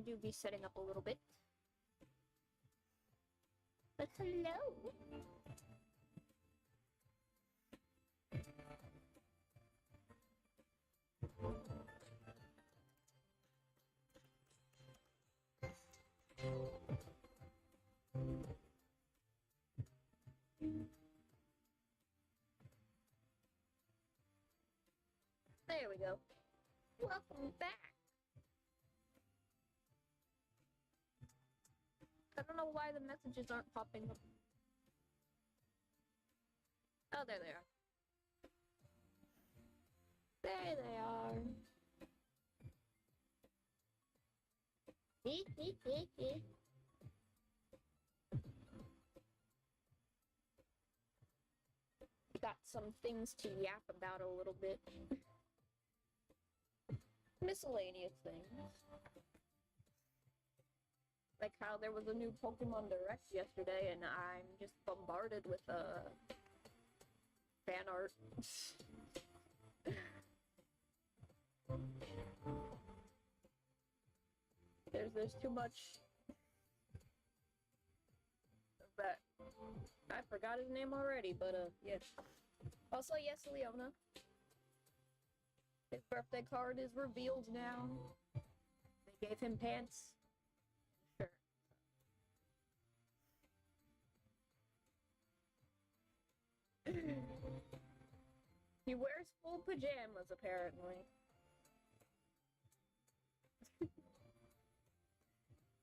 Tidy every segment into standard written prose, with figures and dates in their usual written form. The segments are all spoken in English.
do be setting up a little bit. But hello! There we go. Welcome back! I don't know why the messages aren't popping up. Oh, there they are. There they are. Got some things to yap about a little bit. Miscellaneous things. Like how there was a new Pokemon Direct yesterday and I'm just bombarded with fan art. There's too much. But I forgot his name already, but yes. Also, yes, Leona. His birthday card is revealed now. They gave him pants. Sure. He wears full pajamas, apparently.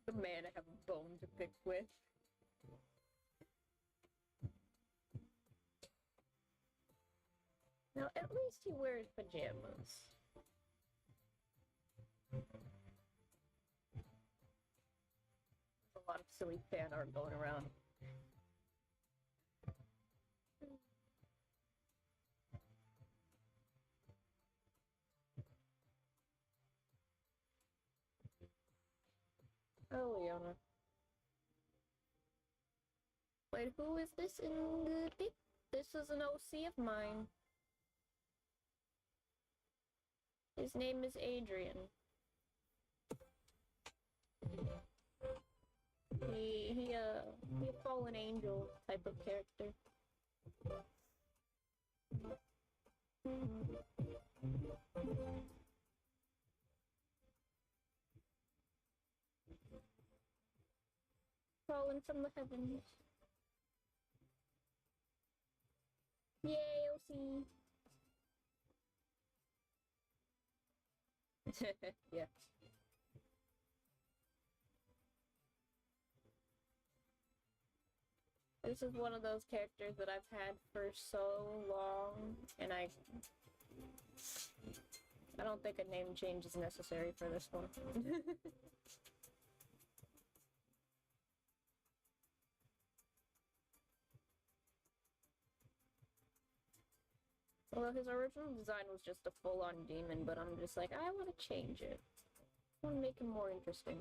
The man I have a bone to pick with. Now, at least he wears pajamas. There's a lot of silly fan art going around. Oh, Leona. Wait, who is this in the pic? This is an OC of mine. His name is Adrian. He a fallen angel type of character. Fallen from the heavens. Yay, OC. Yeah. This is one of those characters that I've had for so long, and I don't think a name change is necessary for this one. Although his original design was just a full-on demon, but I'm just like, I want to change it. I want to make him more interesting.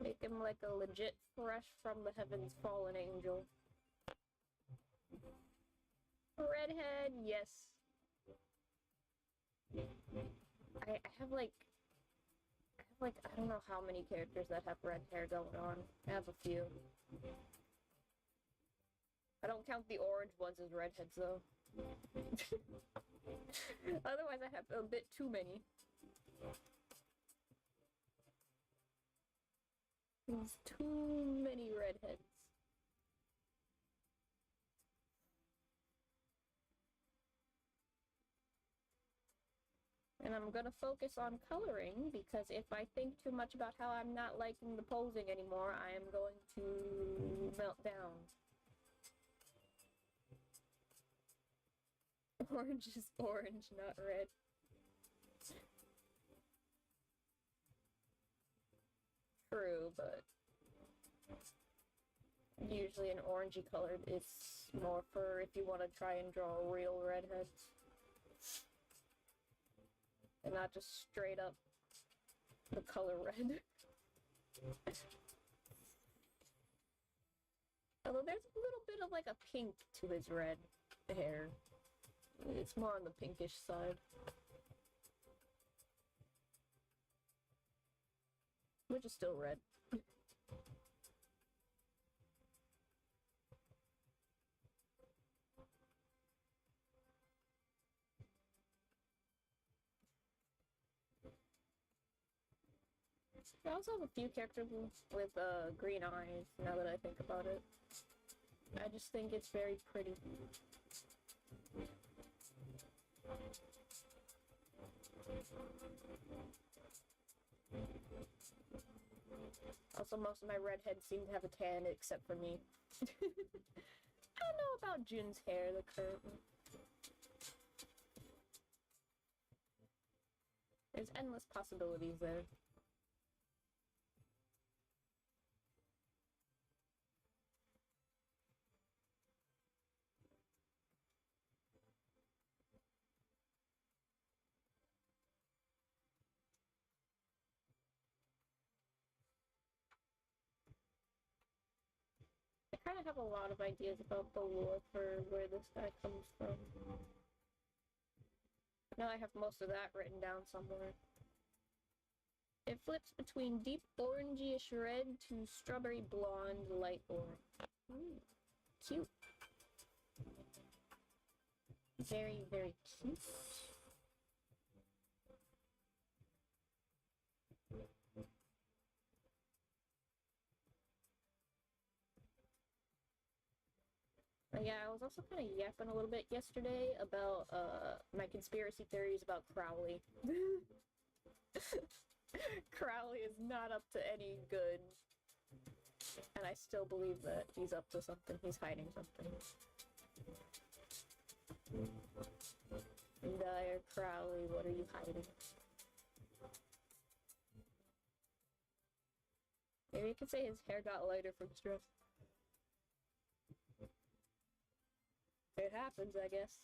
Make him like a legit fresh from the heavens fallen angel. Redhead, yes. I have like, I don't know how many characters that have red hair going on. I have a few. I don't count the orange ones as redheads, though. Otherwise, I have a bit too many. There's too many redheads. And I'm gonna focus on coloring, because if I think too much about how I'm not liking the posing anymore, I am going to melt down. Orange is orange, not red. True, but usually an orangey colored is more for if you want to try and draw a real redhead. And not just straight up the color red. Although there's a little bit of like a pink to his red hair. It's more on the pinkish side. Which is still red. I also have a few characters with green eyes, now that I think about it. I just think it's very pretty. Also, most of my redheads seem to have a tan, except for me. I don't know about Jun's hair, the current one. There's endless possibilities there. I kind of have a lot of ideas about the lore for where this guy comes from. Now I have most of that written down somewhere. It flips between deep orangey-ish red to strawberry blonde light orange. Cute. Very, very cute. Yeah, I was also kind of yapping a little bit yesterday about my conspiracy theories about Crowley. Crowley is not up to any good. And I still believe that he's up to something. He's hiding something. Dire Crowley, what are you hiding? Maybe you could say his hair got lighter from stress. It happens, I guess.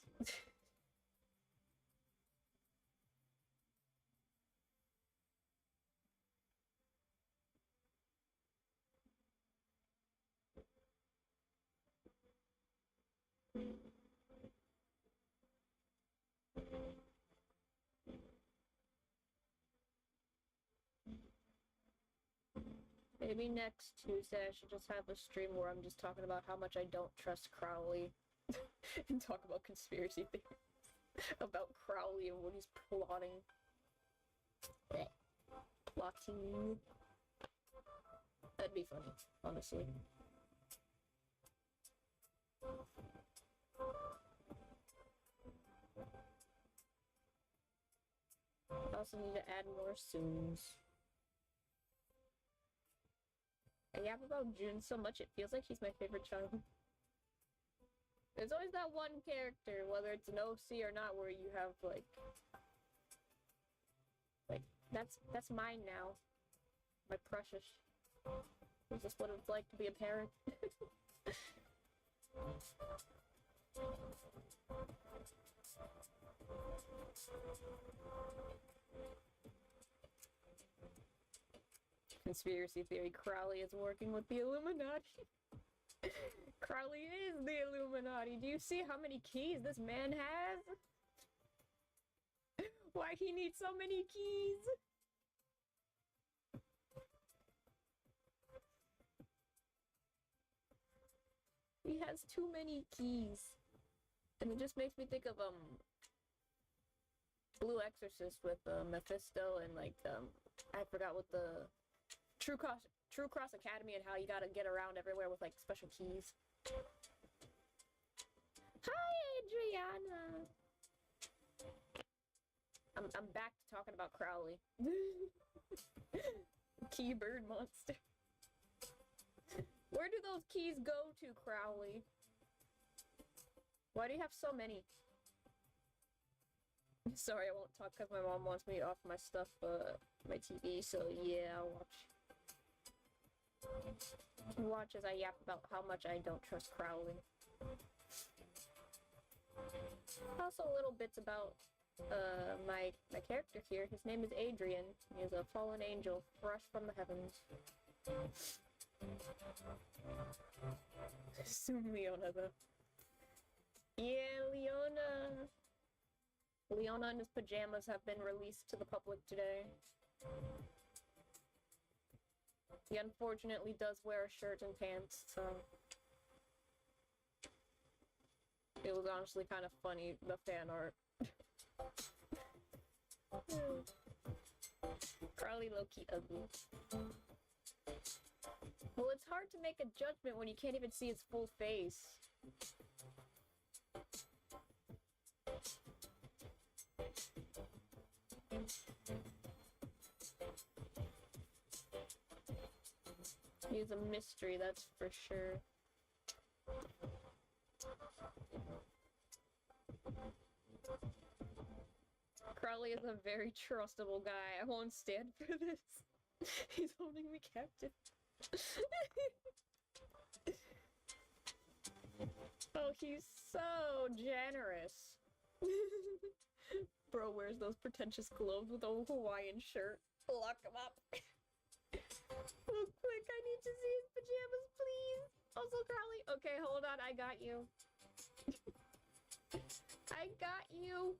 Maybe next Tuesday I should just have a stream where I'm just talking about how much I don't trust Crowley. And talk about conspiracy theories. About Crowley and what he's plotting. Plotting. That'd be funny, honestly. I also need to add more soons. I yap about Jun so much it feels like he's my favorite child. There's always that one character, whether it's an OC or not, where you have like that's mine now. My precious. Is this what it's like to be a parent? Conspiracy theory, Crowley is working with the Illuminati. Crowley is the Illuminati. Do you see how many keys this man has? Why he needs so many keys? He has too many keys. And it just makes me think of Blue Exorcist with Mephisto and like I forgot what the True Cross Academy and how you gotta get around everywhere with like special keys. Hi, Adriana. I'm back to talking about Crowley. Key bird monster. Where do those keys go to, Crowley? Why do you have so many? Sorry, I won't talk because my mom wants me off my stuff, my TV, so yeah, I'll watch. Watch as I yap about how much I don't trust Crowley. Also, little bits about my character here. His name is Adrian. He is a fallen angel, fresh from the heavens. Assume Leona, though. Yeah, Leona. Leona and his pajamas have been released to the public today. He unfortunately does wear a shirt and pants, so... It was honestly kind of funny, the fan art. Probably low-key ugly. Well, it's hard to make a judgment when you can't even see his full face. He's a mystery, that's for sure. Crowley is a very trustable guy. I won't stand for this. He's holding me captive. Oh, he's so generous. Bro wears those pretentious clothes with a Hawaiian shirt. Lock him up. Oh, quick, I need to see his pajamas, please. Also, Crowley. Okay, hold on, I got you. I got you.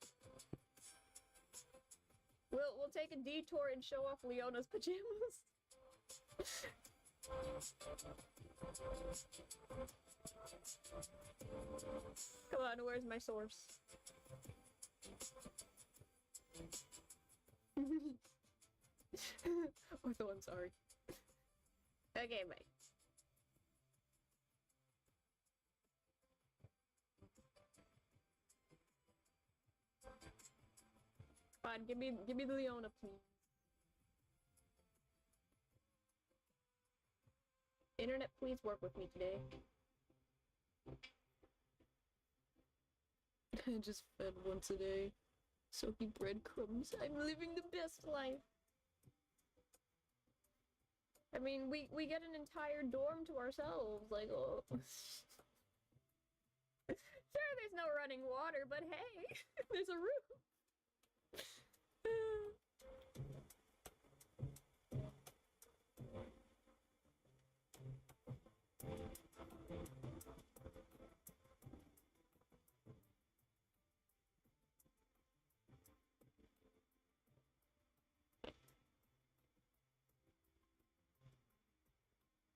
We'll take a detour and show off Leona's pajamas. Come on, where's my source? Ortho, I'm sorry. Okay, mate. Fine, give me the Leona, please. Internet, please work with me today. I just fed once a day. Soaking breadcrumbs. I'm living the best life. I mean, we get an entire dorm to ourselves. Like, oh. Sure, there's no running water, but hey, there's a roof.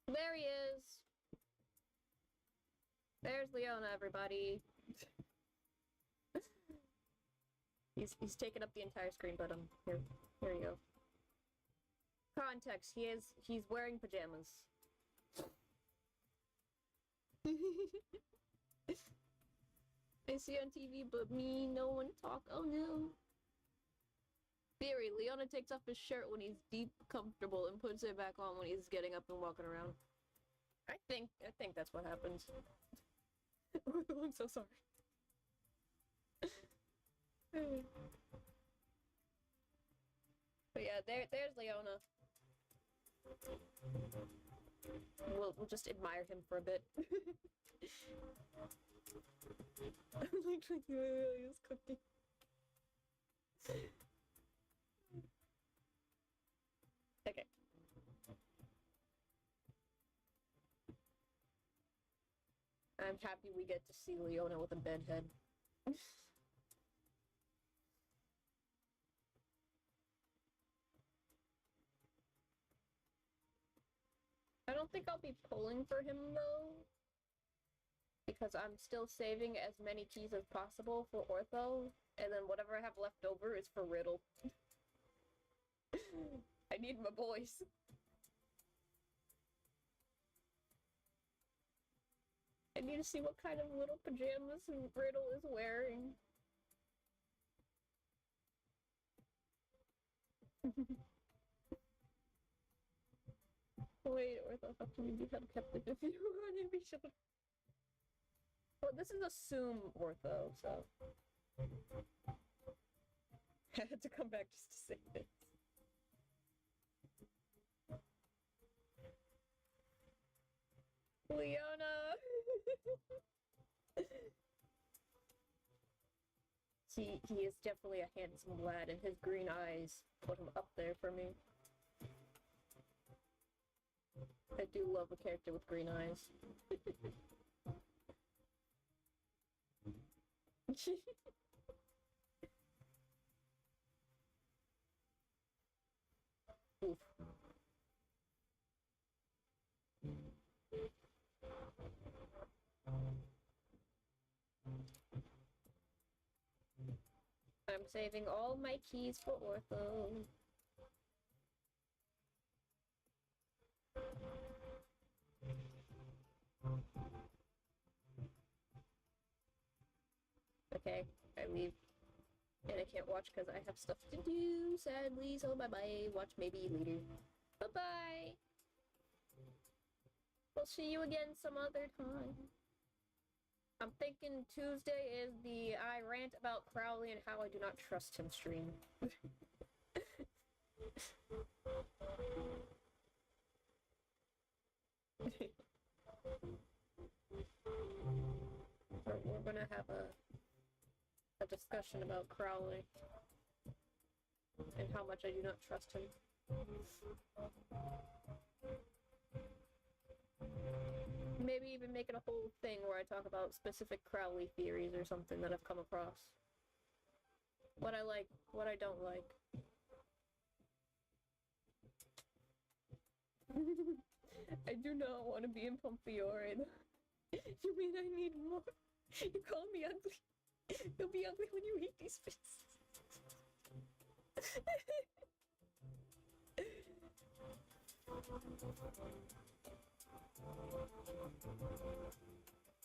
There he is. There's Leona, everybody. He's taken up the entire screen, but here you go. Context, he's wearing pajamas. I see on TV, but me, no one talk. Oh no. Theory, Leona takes off his shirt when he's deep comfortable and puts it back on when he's getting up and walking around. I think that's what happens. I'm so sorry. But yeah, there's Leona. We'll just admire him for a bit. I like drinking Amelia's cookie. Okay. I'm happy we get to see Leona with a bed head. I don't think I'll be pulling for him though, because I'm still saving as many keys as possible for Ortho, and then whatever I have left over is for Riddle. I need my boys. I need to see what kind of little pajamas Riddle is wearing. Wait, Ortho, how can you be held captive if you run and be shot? Well, this is assume Ortho, so... I had to come back just to say this. Leona! He is definitely a handsome lad, and his green eyes put him up there for me. I do love a character with green eyes. Oof. I'm saving all my keys for ortho. Okay, I leave. And I can't watch because I have stuff to do, sadly, so bye-bye. Watch maybe later. Bye-bye! We'll see you again some other time. I'm thinking Tuesday is the I rant about Crowley and how I do not trust him stream. We're gonna have a discussion about Crowley and how much I do not trust him. Maybe even make it a whole thing where I talk about specific Crowley theories or something that I've come across. What I like, what I don't like. I do not want to be in Pompiore. You mean I need more? You call me ugly. You'll be ugly when you eat these fists.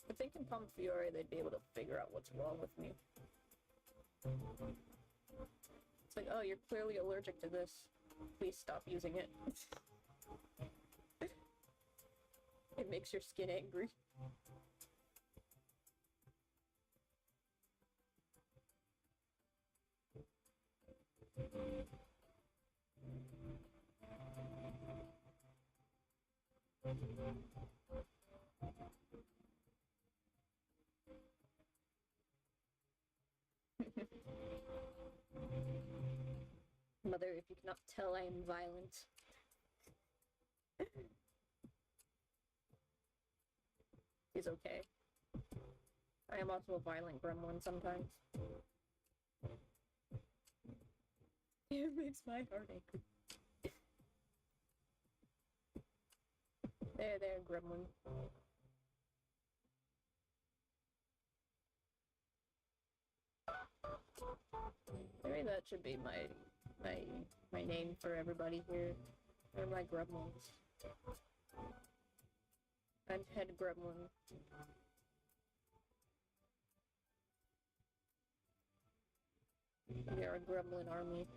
I think in Pomfiore they'd be able to figure out what's wrong with me. It's like, oh, you're clearly allergic to this. Please stop using it. It makes your skin angry. Mother, if you cannot tell, I am violent. He's okay. I am also a violent gremlin sometimes. It makes my heart ache. There, gremlin. Maybe that should be my name for everybody here. They're my gremlins. I'm head gremlin. We are a gremlin army.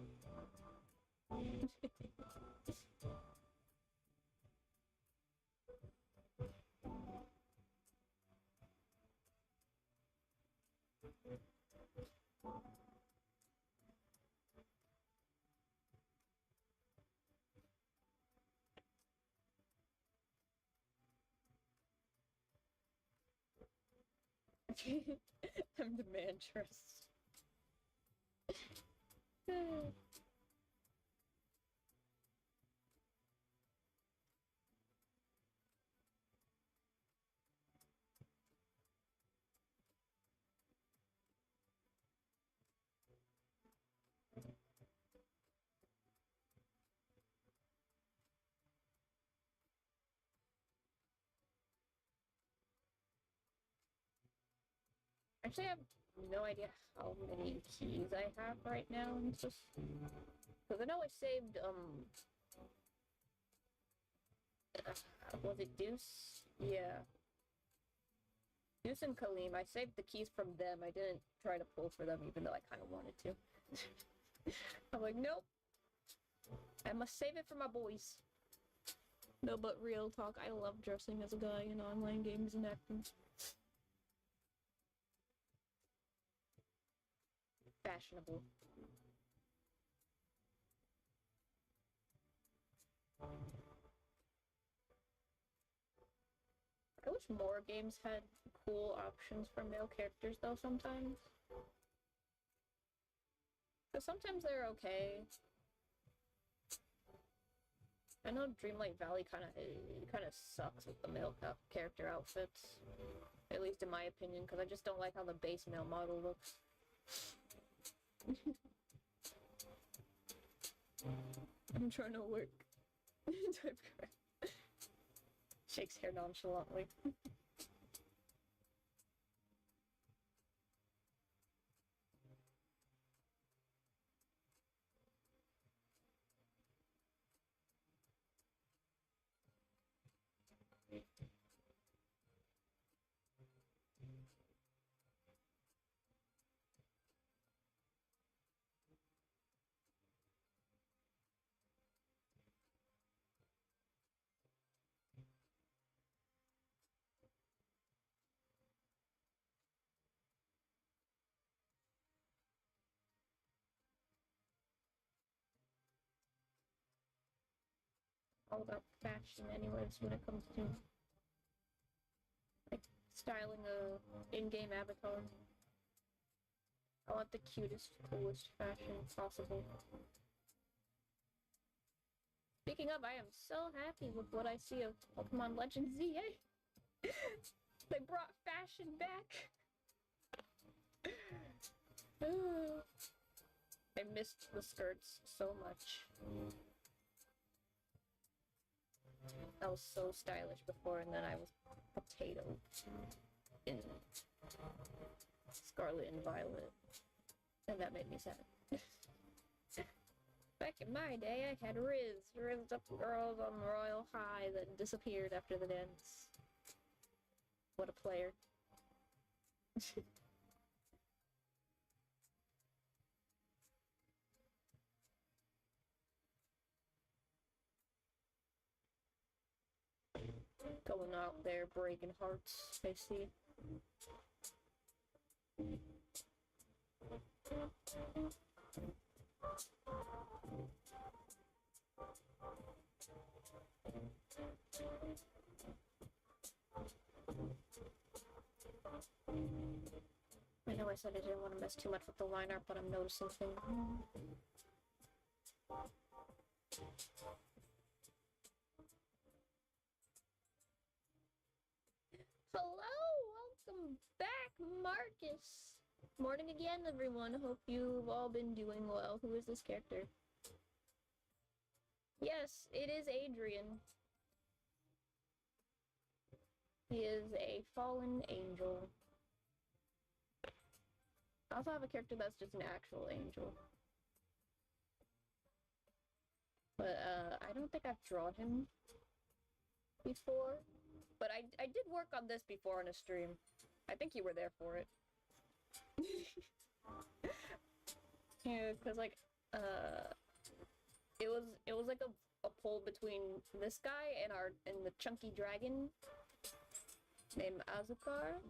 I'm the man trust. Actually, I have no idea how many keys I have right now. It's just because I know I saved was it Deuce? Yeah, Deuce and Kaleem. I saved the keys from them. I didn't try to pull for them, even though I kind of wanted to. I'm like, nope. I must save it for my boys. No, but real talk, I love dressing as a guy in online games and acting. Fashionable. I wish more games had cool options for male characters, though, sometimes. Because sometimes they're okay. I know Dreamlight Valley kind of sucks with the male character outfits, at least in my opinion, because I just don't like how the base male model looks. I'm trying to work. Shakes hair nonchalantly. All about fashion anyways when it comes to like styling a in-game avatar. I want the cutest, coolest fashion possible. Speaking of, I am so happy with what I see of Pokemon Legends ZA. They brought fashion back. I missed the skirts so much. I was so stylish before, and then I was potato in Scarlet and Violet, and that made me sad. Back in my day, I had rizzed up girls on Royal High that disappeared after the dance. What a player. Going out there, breaking hearts, I see. I know I said I didn't want to mess too much with the line art, but I'm noticing things. Hello, welcome back, Marcus. Morning again, everyone. Hope you've all been doing well. Who is this character? Yes, it is Adrian. He is a fallen angel. I also have a character that's just an actual angel. But, I don't think I've drawn him before. But I did work on this before on a stream. I think you were there for it. Yeah, because, like, it was like a pull between this guy and the chunky dragon named Azucar.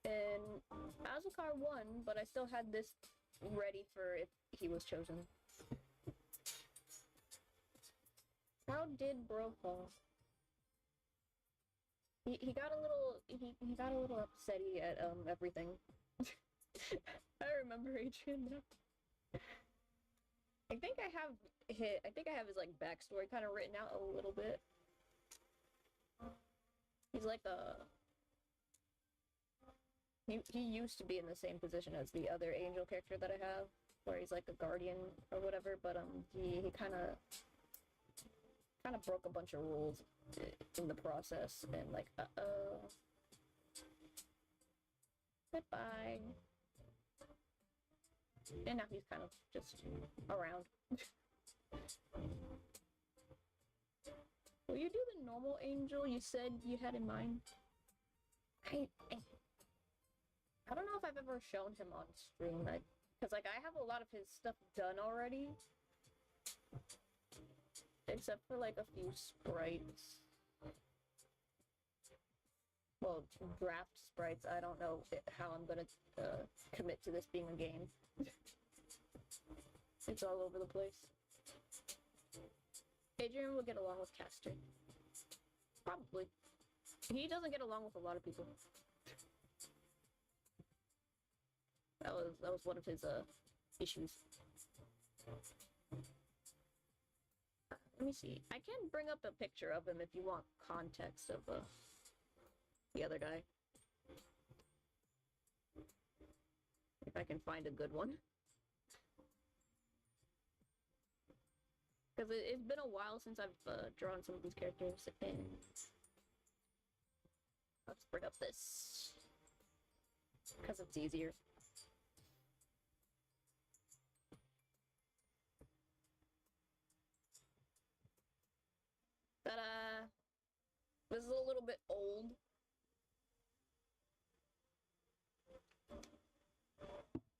And Azucar won, but I still had this ready for if he was chosen. How did bro fall? He got a little upsetty at everything. I remember Adrian now. I think I have his like backstory kind of written out a little bit. He's like he used to be in the same position as the other angel character that I have, where he's like a guardian or whatever, but he kind of broke a bunch of rules in the process, and like, goodbye. And now he's kind of just around. Will you do the normal angel you said you had in mind? I don't know if I've ever shown him on stream, because like I have a lot of his stuff done already. Except for like a few sprites. Well, draft sprites. I don't know how I'm gonna commit to this being a game. It's all over the place. Adrian will get along with Caster. Probably. He doesn't get along with a lot of people. That was one of his issues. Let me see. I can bring up a picture of him if you want context of the other guy. If I can find a good one. Because it's been a while since I've drawn some of these characters, and let's bring up this. Because it's easier. Ta-da! This is a little bit old.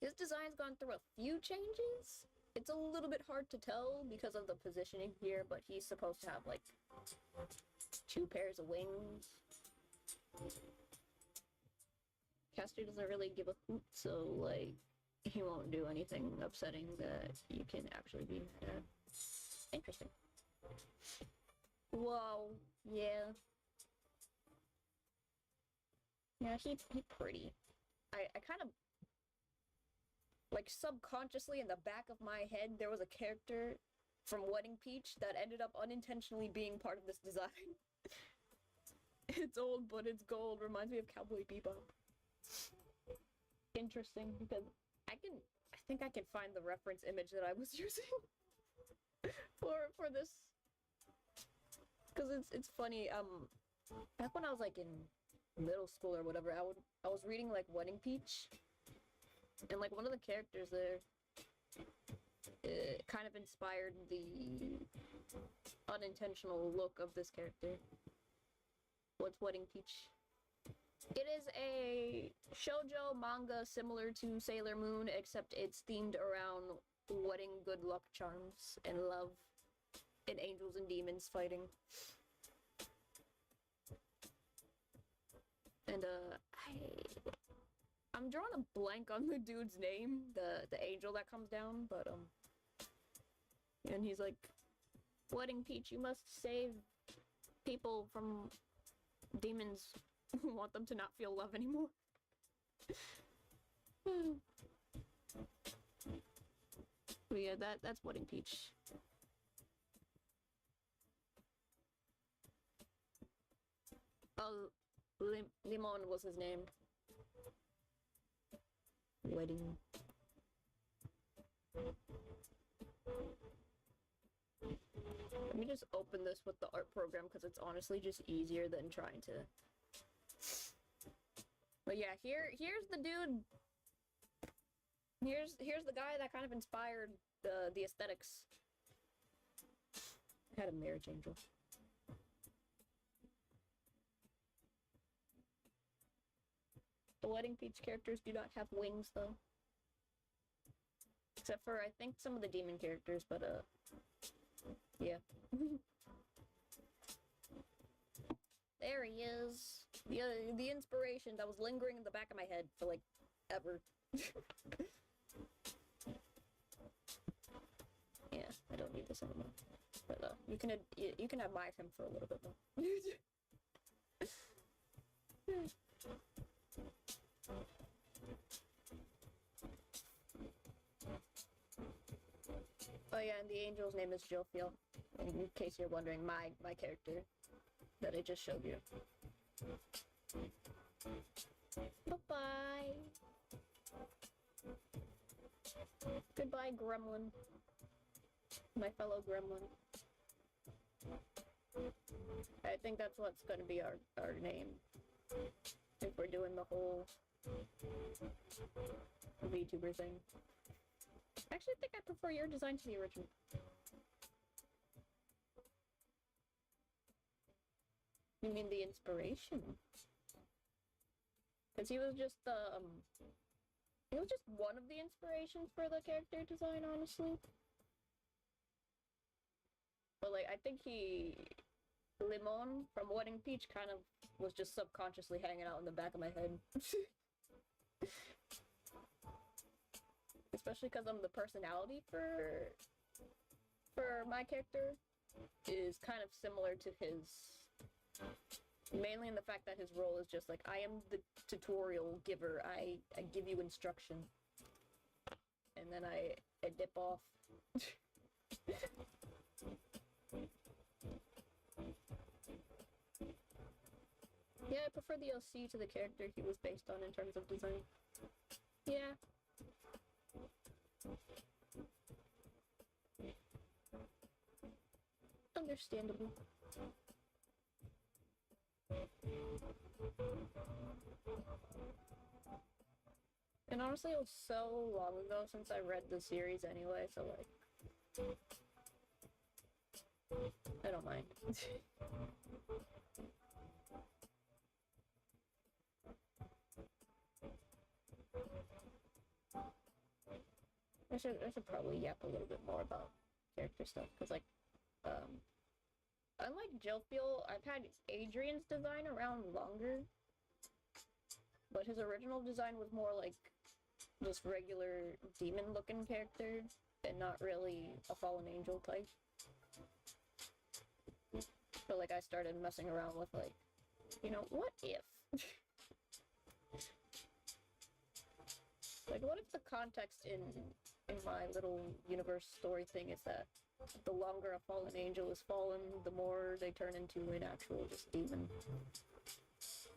His design's gone through a few changes. It's a little bit hard to tell because of the positioning here, but he's supposed to have, like, 2 pairs of wings. Castor doesn't really give a hoot, so, like, he won't do anything upsetting that you can actually be mad at. Interesting. Whoa, yeah. Yeah, he pretty. I kind of, like, subconsciously in the back of my head, there was a character from Wedding Peach that ended up unintentionally being part of this design. It's old, but it's gold. Reminds me of Cowboy Bebop. Interesting, because I think I can find the reference image that I was using for this. Because it's funny, back when I was, like, in middle school or whatever, I was reading, like, Wedding Peach, and, like, one of the characters there kind of inspired the unintentional look of this character. What's Wedding Peach? It is a shoujo manga similar to Sailor Moon, except it's themed around wedding good luck charms and love and angels and demons fighting. And I'm drawing a blank on the dude's name, the angel that comes down, but and he's like, Wedding Peach, you must save people from demons who want them to not feel love anymore. But yeah, that's Wedding Peach. Oh, Limon was his name. Wedding. Let me just open this with the art program because it's honestly just easier than trying to. But yeah, here's the dude. Here's the guy that kind of inspired the aesthetics. I had a marriage angel. The Wedding Peach characters do not have wings, though. Except for, I think, some of the demon characters, but, yeah. There he is. The inspiration that was lingering in the back of my head for, like, ever. Yeah, I don't need this anymore. But, you can admire him for a little bit more. Oh yeah, and the angel's name is Jophiel, in case you're wondering, my character that I just showed you. Bye-bye! Goodbye, gremlin. My fellow gremlin. I think that's what's gonna be our name. If we're doing the whole VTuber thing. I actually think I prefer your design to the original. You mean the inspiration? Because he was just one of the inspirations for the character design, honestly. But like, I think Limon from Wedding Peach kind of was just subconsciously hanging out in the back of my head. Especially because the personality for my character is kind of similar to his. Mainly in the fact that his role is just like, I am the tutorial giver. I give you instruction. And then I dip off. prefer the LC to the character he was based on in terms of design. Yeah. Understandable. And honestly, it was so long ago since I read the series anyway, so like, I don't mind. I should probably yap a little bit more about character stuff, because like, unlike Jilfiel, I've had Adrian's design around longer, but his original design was more like just regular demon-looking character, and not really a fallen angel type. So like I started messing around with like, you know, what if? Like what if the context in my little universe story thing is that the longer a fallen angel is fallen, the more they turn into an actual just demon.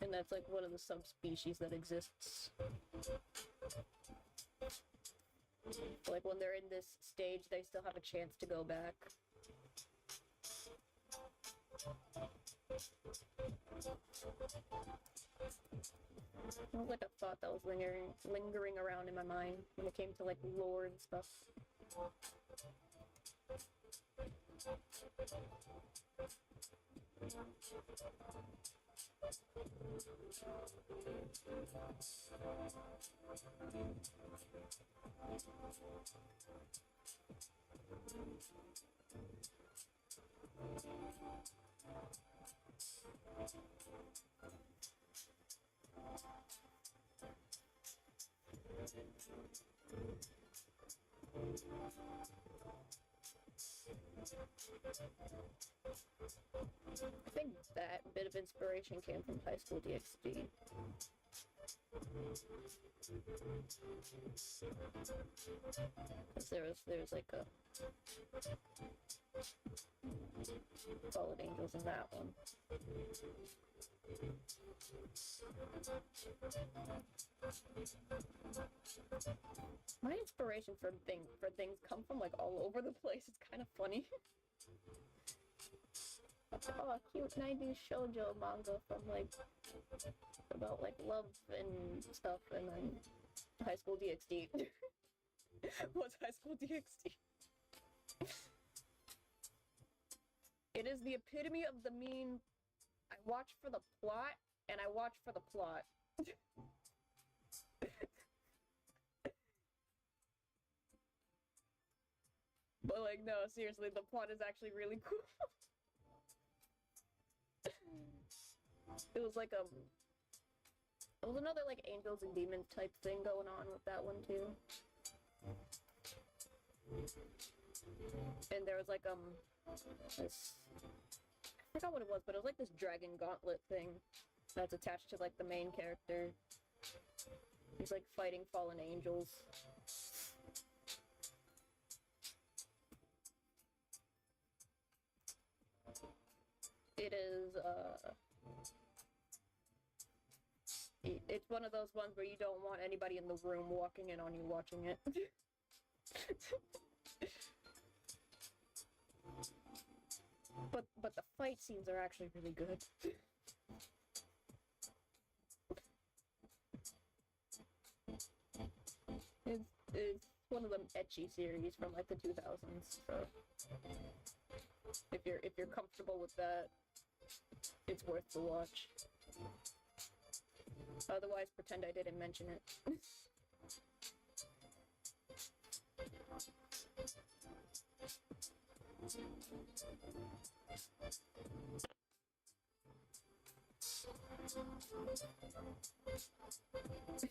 And that's like one of the subspecies that exists. Like when they're in this stage, they still have a chance to go back. It was like a thought that was lingering around in my mind when it came to like lore and stuff. I think that bit of inspiration came from High School DxD. Because there's like a Fallen Angels in that one. My inspiration for things come from like all over the place. It's kind of funny. Oh, cute 90s shoujo manga from like about like love and stuff, and then High School DxD. What's High School DxD? It is the epitome of the meme. I watch for the plot, and I watch for the plot. But like, no, seriously, the plot is actually really cool. It was like it was another like angels and demons type thing going on with that one too. And there was like this, I forgot what it was, but it was like this dragon gauntlet thing that's attached to like the main character. He's like fighting fallen angels. It is it's one of those ones where you don't want anybody in the room walking in on you watching it. But the fight scenes are actually really good. It's one of them ecchi series from like the 2000s. So if you're comfortable with that, it's worth the watch. Otherwise, pretend I didn't mention it.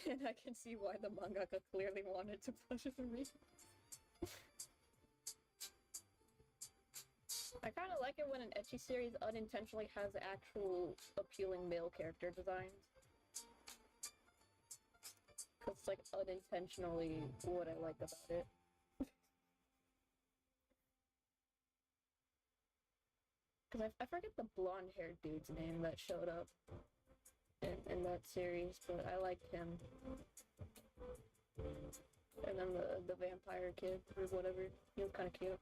And I can see why the mangaka clearly wanted to pleasure the readers. I kind of like it when an ecchi series unintentionally has actual appealing male character designs. Because it's like unintentionally what I like about it. Because I forget the blonde-haired dude's name that showed up. in that series, but I liked him. And then the vampire kid, or whatever, he was kind of cute.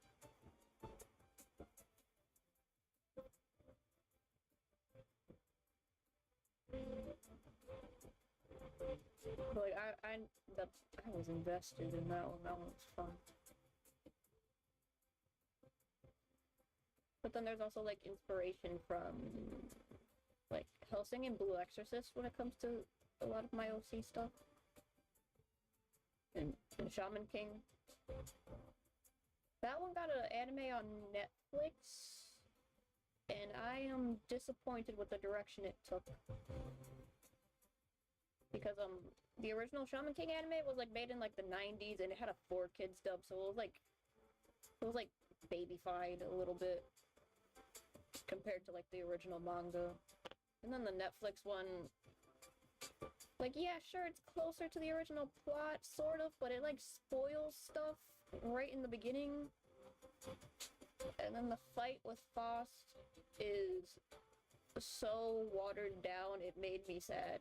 But like, I was invested in that one. That one was fun. But then there's also like inspiration from like Hellsing and Blue Exorcist when it comes to a lot of my OC stuff. And Shaman King. That one got an anime on Netflix, and I am disappointed with the direction it took. Because the original Shaman King anime was like made in like the 90s, and it had a 4Kids dub, so it was like babyfied a little bit compared to like the original manga. And then the Netflix one, like, yeah, sure, it's closer to the original plot, sort of, but it like spoils stuff right in the beginning. And then the fight with Faust is so watered down, it made me sad.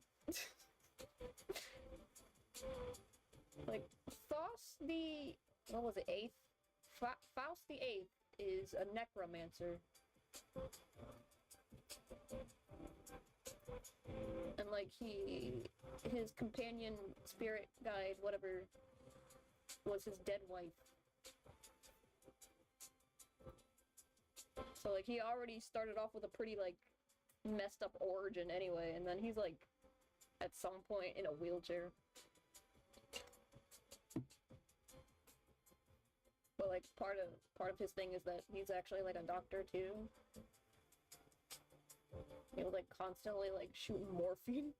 Like, Faust the... what was it, 8th? Faust the 8th is a necromancer. And, like, his companion, spirit guide, whatever, was his dead wife. So, like, he already started off with a pretty, like, messed up origin anyway, and then he's, like, at some point in a wheelchair. But, like, part of his thing is that he's actually, like, a doctor, too. He was, like, constantly, like, shooting morphine.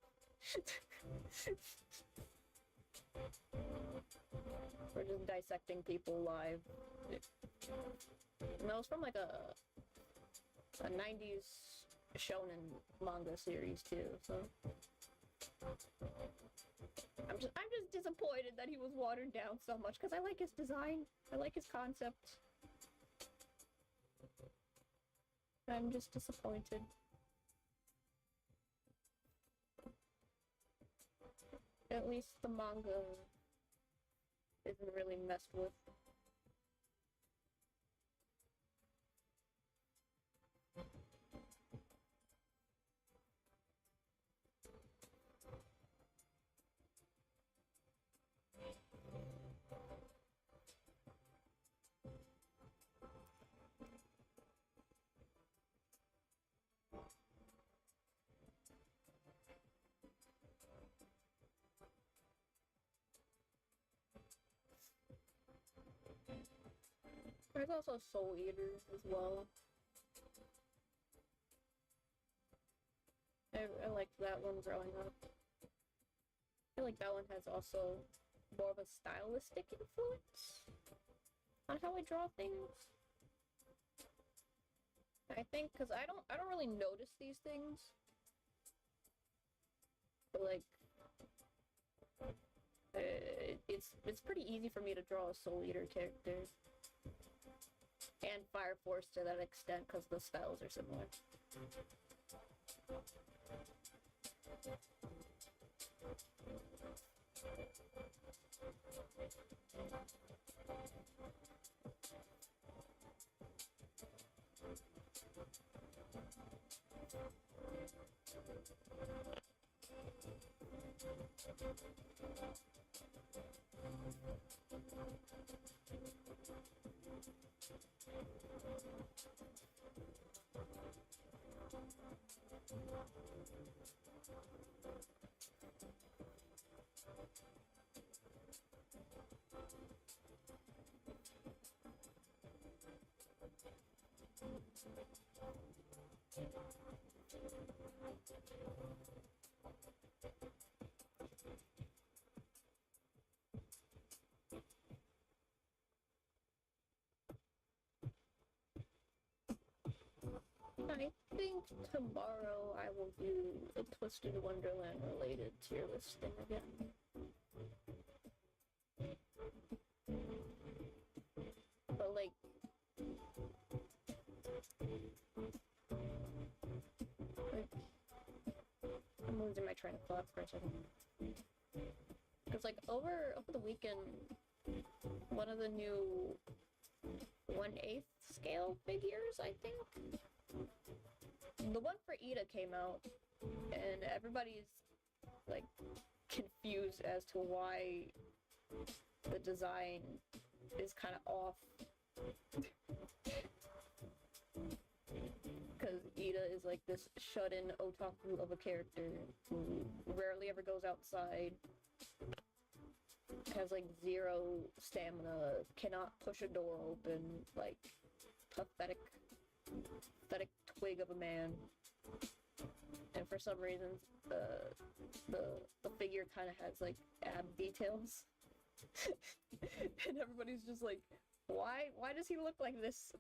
Or just dissecting people live. And that was from, like, a 90s shonen manga series, too, so... I'm just disappointed that he was watered down so much, because I like his design. I like his concept. I'm just disappointed. At least the manga isn't really messed with. There's also Soul Eater as well. I liked that one growing up. I feel like that one has also more of a stylistic influence on how I draw things. I think because I don't really notice these things, but like it's pretty easy for me to draw a Soul Eater character. And Fire Force to that extent, because the styles are similar. I think tomorrow I will do a Twisted Wonderland related tier listing again. But like, I'm losing my train of thought for a second. Because, like, over the weekend, one of the new 1/8 scale figures, I think, the one for Ida came out, and everybody's, like, confused as to why the design is kind of off. Because Ida is like this shut-in otaku of a character who rarely ever goes outside, has like zero stamina, cannot push a door open, like pathetic twig of a man. And for some reason, the figure kind of has like ab details, and everybody's just like, why does he look like this?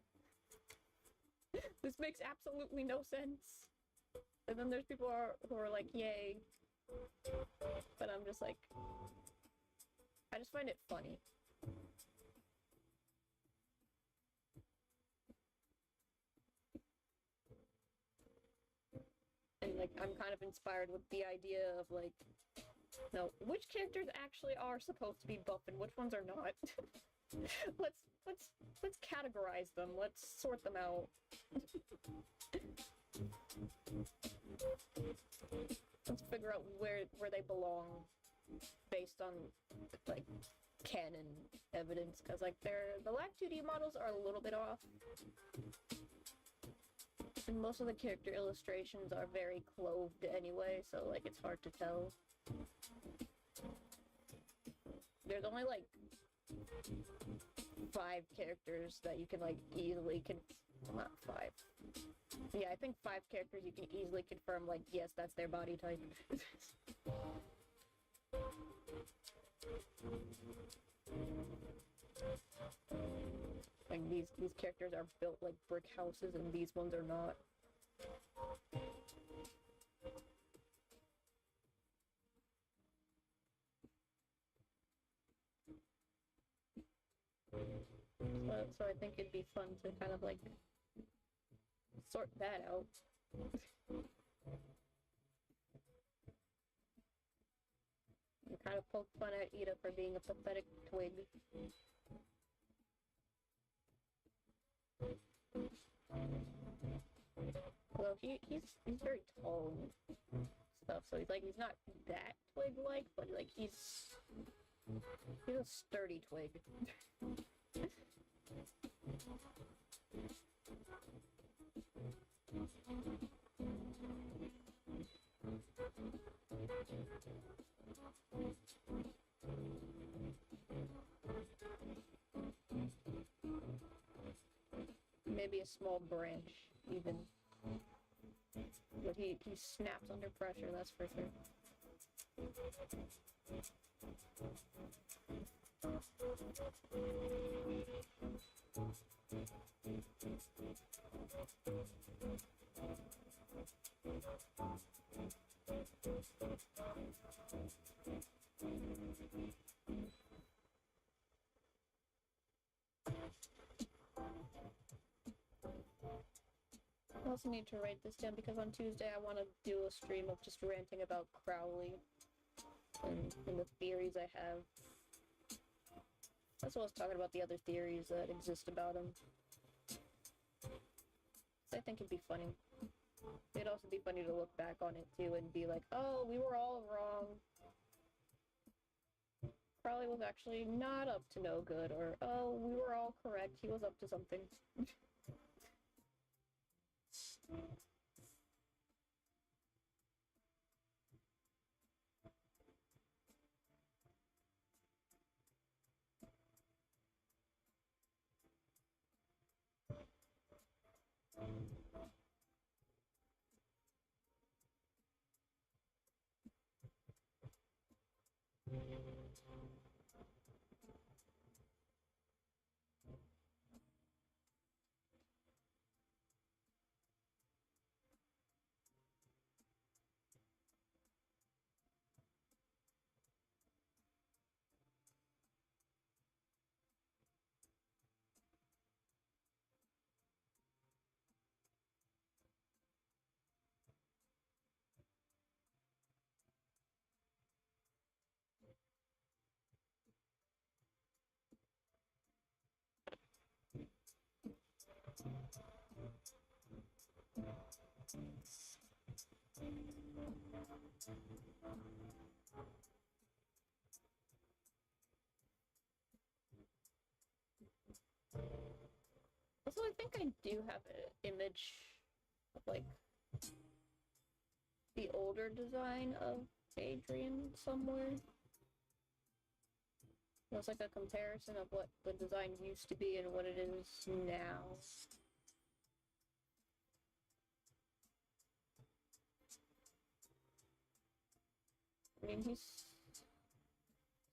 This makes absolutely no sense. And then there's people who are like, yay. But I'm just like, I just find it funny. And like, I'm kind of inspired with the idea of like, no, which characters actually are supposed to be buff and which ones are not. Let's categorize them. Let's sort them out. Let's figure out where they belong based on like canon evidence, because like the Lack 2D models are a little bit off. And most of the character illustrations are very clothed anyway, so like it's hard to tell. There's only like 5 characters that you can like easily not 5. Yeah, I think 5 characters you can easily confirm like, yes, that's their body type. Like these characters are built like brick houses and these ones are not. So I think it'd be fun to kind of like sort that out. And kind of poke fun at Ida for being a pathetic twig. Although he's very tall and stuff, so he's not that twig-like, but like he's a sturdy twig. Maybe a small branch, even. But he snaps under pressure, that's for sure. I also need to write this down because on Tuesday I want to do a stream of just ranting about Crowley and the theories I have. As well as talking about the other theories that exist about him. I think it'd be funny. It'd also be funny to look back on it too and be like, oh, we were all wrong. Crowley was actually not up to no good, or oh, we were all correct, he was up to something. Also, I think I do have an image of, like, the older design of Adrian somewhere. It's like a comparison of what the design used to be and what it is now. I mean, he's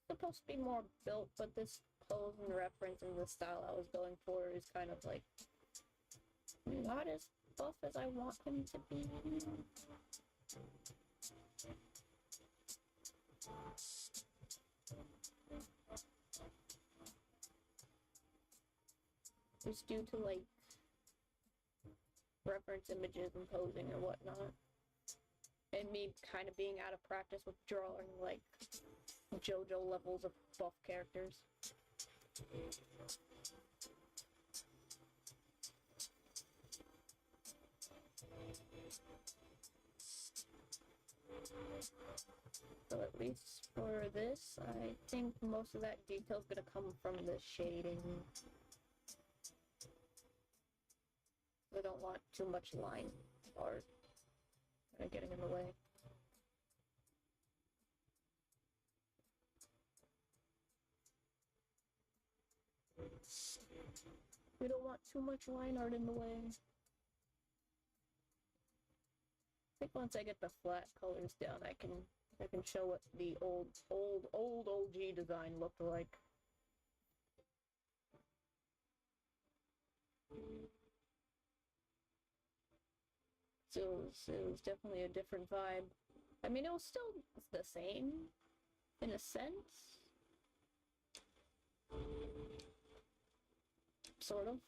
supposed to be more built, but this pose and reference and the style I was going for is kind of like not as buff as I want him to be. Just due to like reference images and posing and whatnot. And me kind of being out of practice with drawing like JoJo levels of buff characters. So at least for this, I think most of that detail is going to come from the shading. I don't want too much line art getting in the way. We don't want too much line art in the way. I think once I get the flat colors down, I can show what the old OG design looked like. So it was definitely a different vibe. I mean, it was still the same, in a sense. Sort of.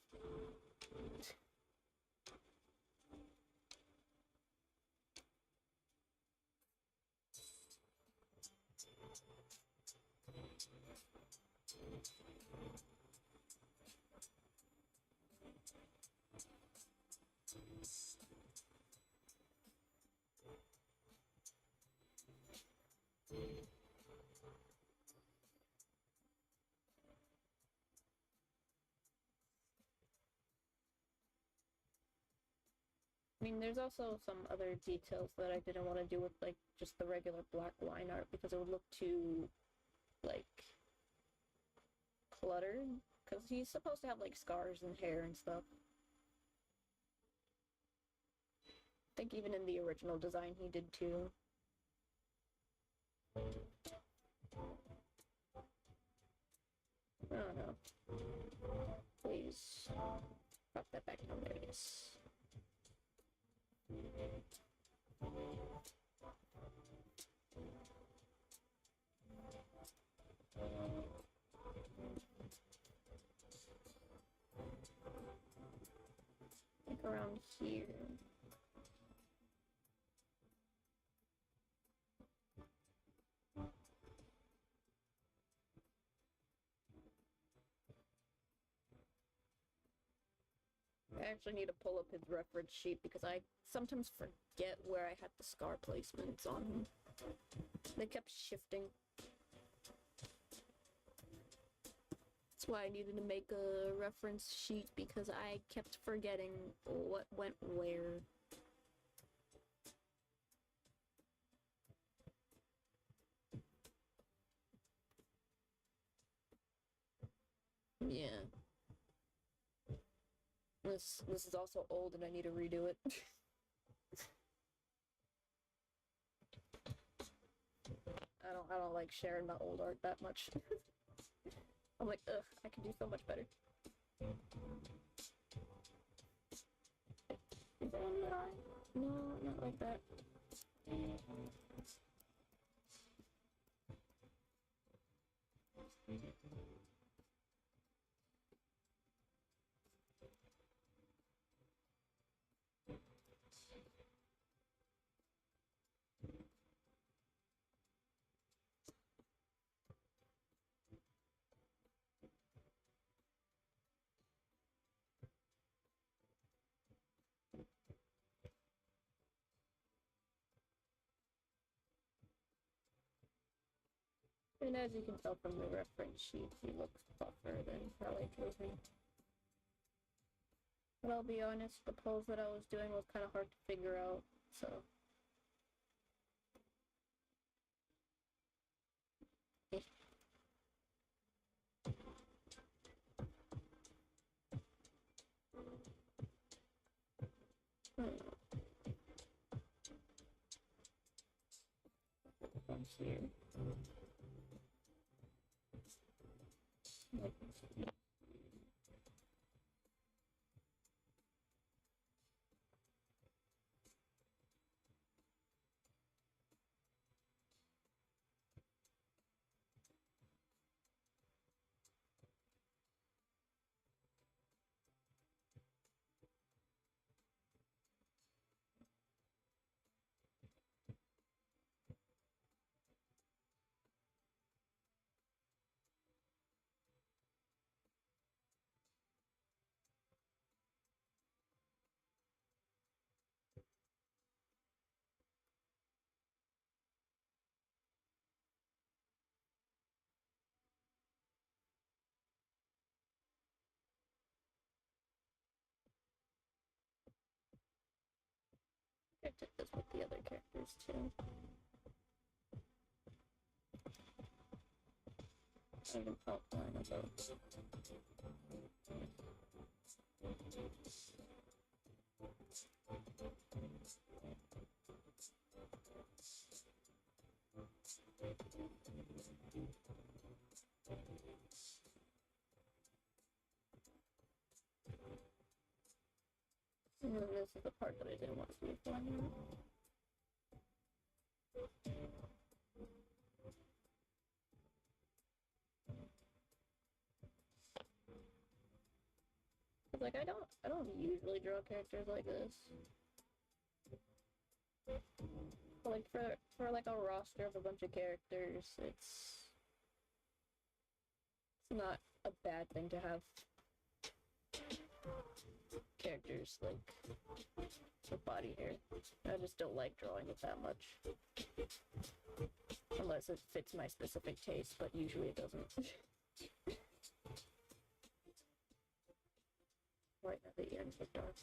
I mean, there's also some other details that I didn't want to do with, like, just the regular black line art because it would look too, like, cluttered. Because he's supposed to have, like, scars and hair and stuff. I think even in the original design he did too. I don't know. Please. Drop that back down there, yes. Like around here. I actually need to pull up his reference sheet because I sometimes forget where I had the scar placements on him. They kept shifting. That's why I needed to make a reference sheet because I kept forgetting what went where. Yeah. This is also old and I need to redo it. I don't like sharing my old art that much. I'm like, ugh, I can do so much better. Is that on the eye? No, not like that. And as you can tell from the reference sheet, he looks buffer than how I drew him. But I'll be honest, the pose that I was doing was kind of hard to figure out, so. From here. I did this with the other characters too. I can outline about. And then this is the part that I didn't want to be flying. Like I don't usually draw characters like this. But like for like a roster of a bunch of characters, it's not a bad thing to have characters like with body hair. I just don't like drawing it that much. Unless it fits my specific taste, but usually it doesn't. Right now the earrings look dark.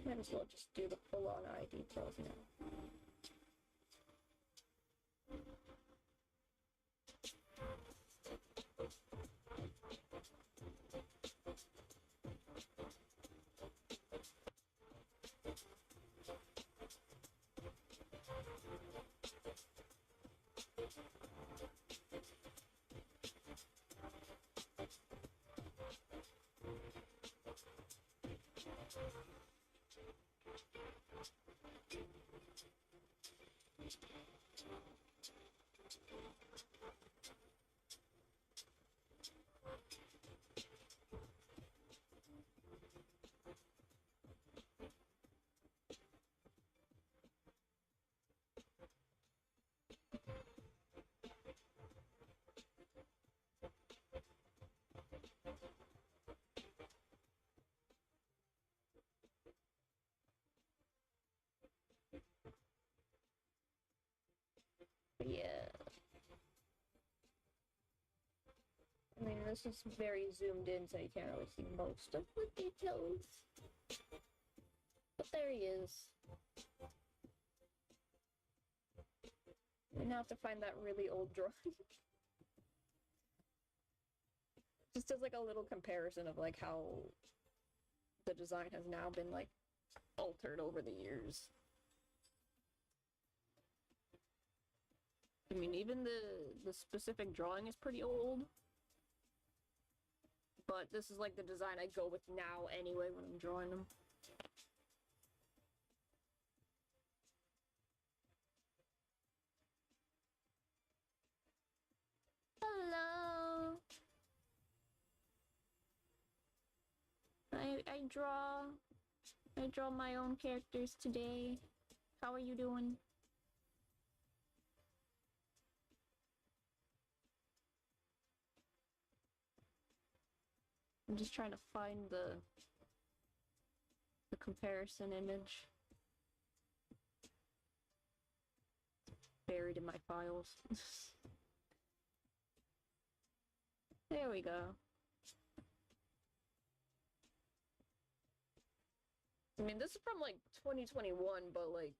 Might as well just do the full-on eye details now. Yeah. I mean, this is very zoomed in, so you can't really see most of the details. But there he is. We now have to find that really old drawing. Just as like a little comparison of like how the design has now been like altered over the years. I mean, even the specific drawing is pretty old. But this is like the design I go with now anyway when I'm drawing them. I draw my own characters today. How are you doing? I'm just trying to find the comparison image. Buried in my files. There we go. I mean, this is from like 2021, but like,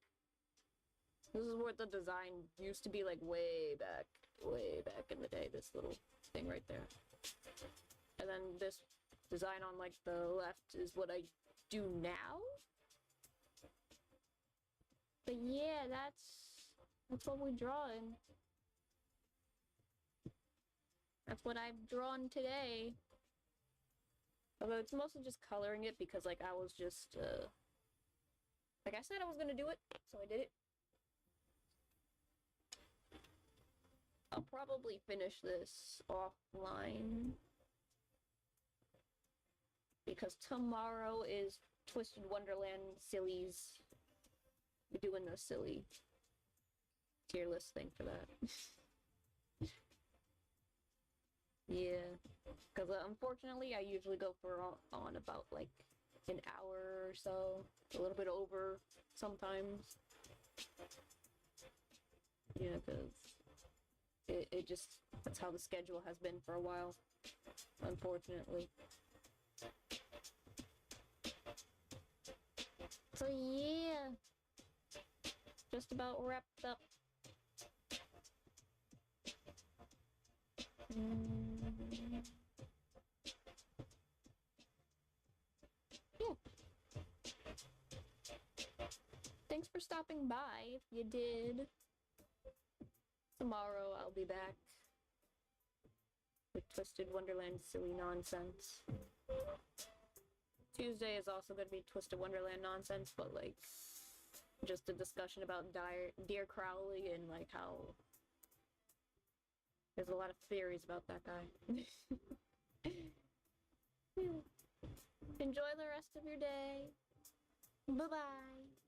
this is what the design used to be like way back in the day. This little thing right there. And then this design on like the left is what I do now. But yeah, that's what we're drawing. That's what I've drawn today. Although it's mostly just coloring it because like I was just like I said I was gonna do it, so I did it. I'll probably finish this offline because tomorrow is Twisted Wonderland Sillies. We're doing the silly tier list thing for that. Yeah, because unfortunately I usually go for on about like an hour or so, a little bit over sometimes. Yeah, because it just, that's how the schedule has been for a while, unfortunately. So yeah, just about wrapped up. Yeah. Thanks for stopping by, if you did. Tomorrow I'll be back with Twisted Wonderland Silly Nonsense. Tuesday is also going to be Twisted Wonderland Nonsense, but like, just a discussion about Dear Crowley and like how there's a lot of theories about that guy. Enjoy the rest of your day. Bye-bye.